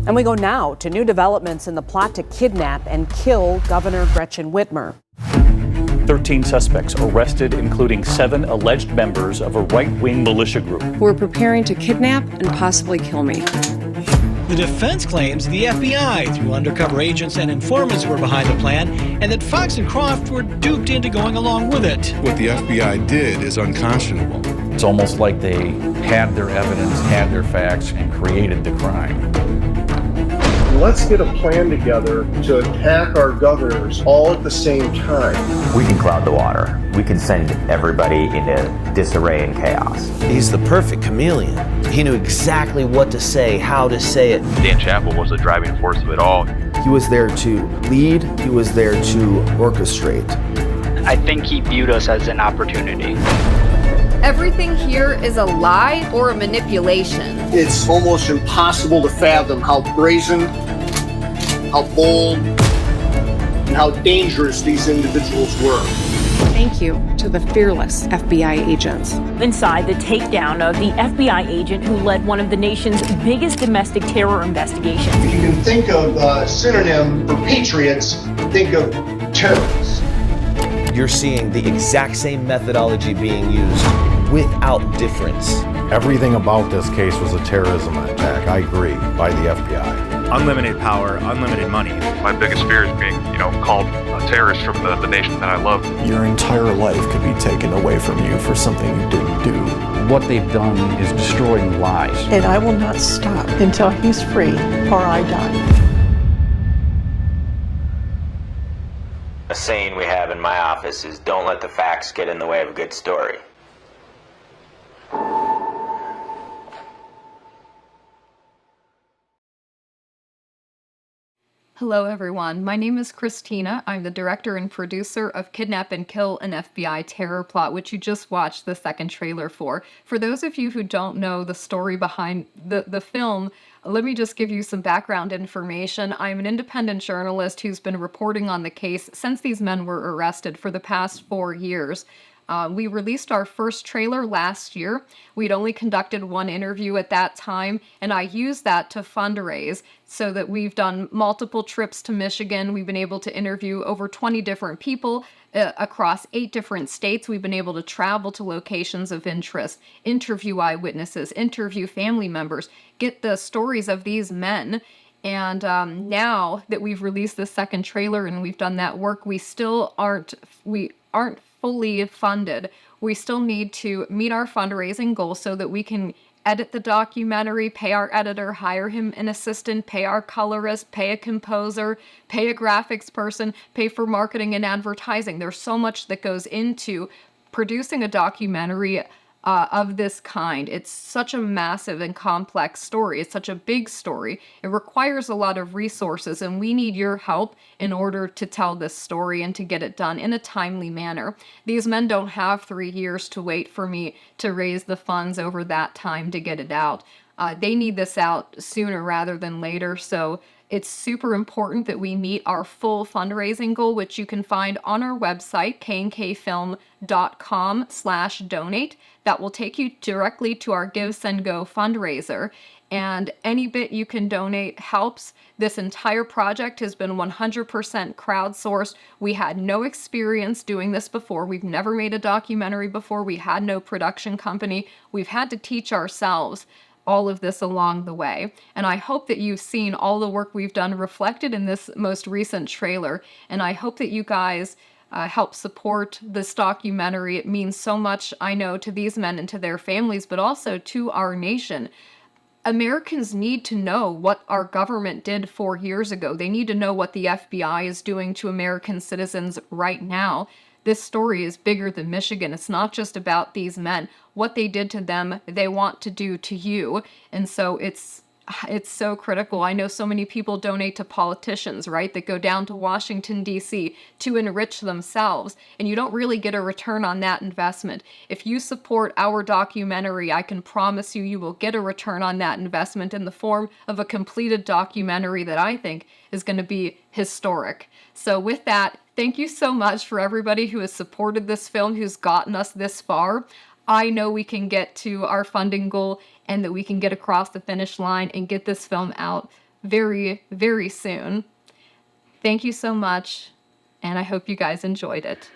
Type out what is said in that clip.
And we go now to new developments in the plot to kidnap and kill Governor Gretchen Whitmer. 13 suspects arrested, including 7 alleged members of a right-wing militia group who were preparing to kidnap and possibly kill me. The defense claims the FBI, through undercover agents and informants, were behind the plan, and that Fox and Croft were duped into going along with it. What the FBI did is unconscionable. It's almost like they had their evidence, had their facts, and created the crime. Let's get a plan together to attack our governors all at the same time. We can cloud the water. We can send everybody into disarray and chaos. He's the perfect chameleon. He knew exactly what to say, how to say it. Dan Chappell was the driving force of it all. He was there to lead. He was there to orchestrate. I think he viewed us as an opportunity. Everything here is a lie or a manipulation. It's almost impossible to fathom how brazen, how bold, and how dangerous these individuals were. Thank you to the fearless FBI agents. Inside, the takedown of the FBI agent who led one of the nation's biggest domestic terror investigations. If you can think of a synonym for patriots, think of terrorists. You're seeing the exact same methodology being used without difference. Everything about this case was a terrorism attack, I agree, by the FBI. Unlimited power, unlimited money. My biggest fear is being, called a terrorist from the nation that I love. Your entire life could be taken away from you for something you didn't do. What they've done is destroying lives. And I will not stop until he's free or I die. A saying we have in my office is, don't let the facts get in the way of a good story. Hello everyone, my name is Christina. I'm the director and producer of Kidnap and Kill, an FBI terror plot, which you just watched the second trailer for. For those of you who don't know the story behind the film, let me just give you some background information. I'm an independent journalist who's been reporting on the case since these men were arrested for the past 4 years. We released our first trailer last year. We'd only conducted one interview at that time, and I used that to fundraise so that we've done multiple trips to Michigan. We've been able to interview over 20 different people across 8 different states. We've been able to travel to locations of interest, interview eyewitnesses, interview family members, get the stories of these men. And now that we've released the second trailer and we've done that work, we aren't fully funded. We still need to meet our fundraising goals so that we can edit the documentary, pay our editor, hire him an assistant, pay our colorist, pay a composer, pay a graphics person, pay for marketing and advertising. There's so much that goes into producing a documentary of this kind. It's such a massive and complex story. It's such a big story. It requires a lot of resources, and we need your help in order to tell this story and to get it done in a timely manner. These men don't have 3 years to wait for me to raise the funds over that time to get it out. They need this out sooner rather than later, so it's super important that we meet our full fundraising goal, which you can find on our website, knkfilm.com/donate. That will take you directly to our Give, Send, Go fundraiser. And any bit you can donate helps. This entire project has been 100% crowdsourced. We had no experience doing this before. We've never made a documentary before. We had no production company. We've had to teach ourselves all of this along the way. And I hope that you've seen all the work we've done reflected in this most recent trailer. And I hope that you guys help support this documentary. It means so much, I know, to these men and to their families, but also to our nation. Americans need to know what our government did 4 years ago. They need to know what the FBI is doing to American citizens right now. This story is bigger than Michigan. It's not just about these men. What they did to them, they want to do to you. And so it's so critical. I know so many people donate to politicians, right, that go down to Washington, D.C. to enrich themselves, and you don't really get a return on that investment. If you support our documentary, I can promise you, you will get a return on that investment in the form of a completed documentary that I think is going to be historic. So with that, thank you so much for everybody who has supported this film, who's gotten us this far. I know we can get to our funding goal and that we can get across the finish line and get this film out very, very soon. Thank you so much, and I hope you guys enjoyed it.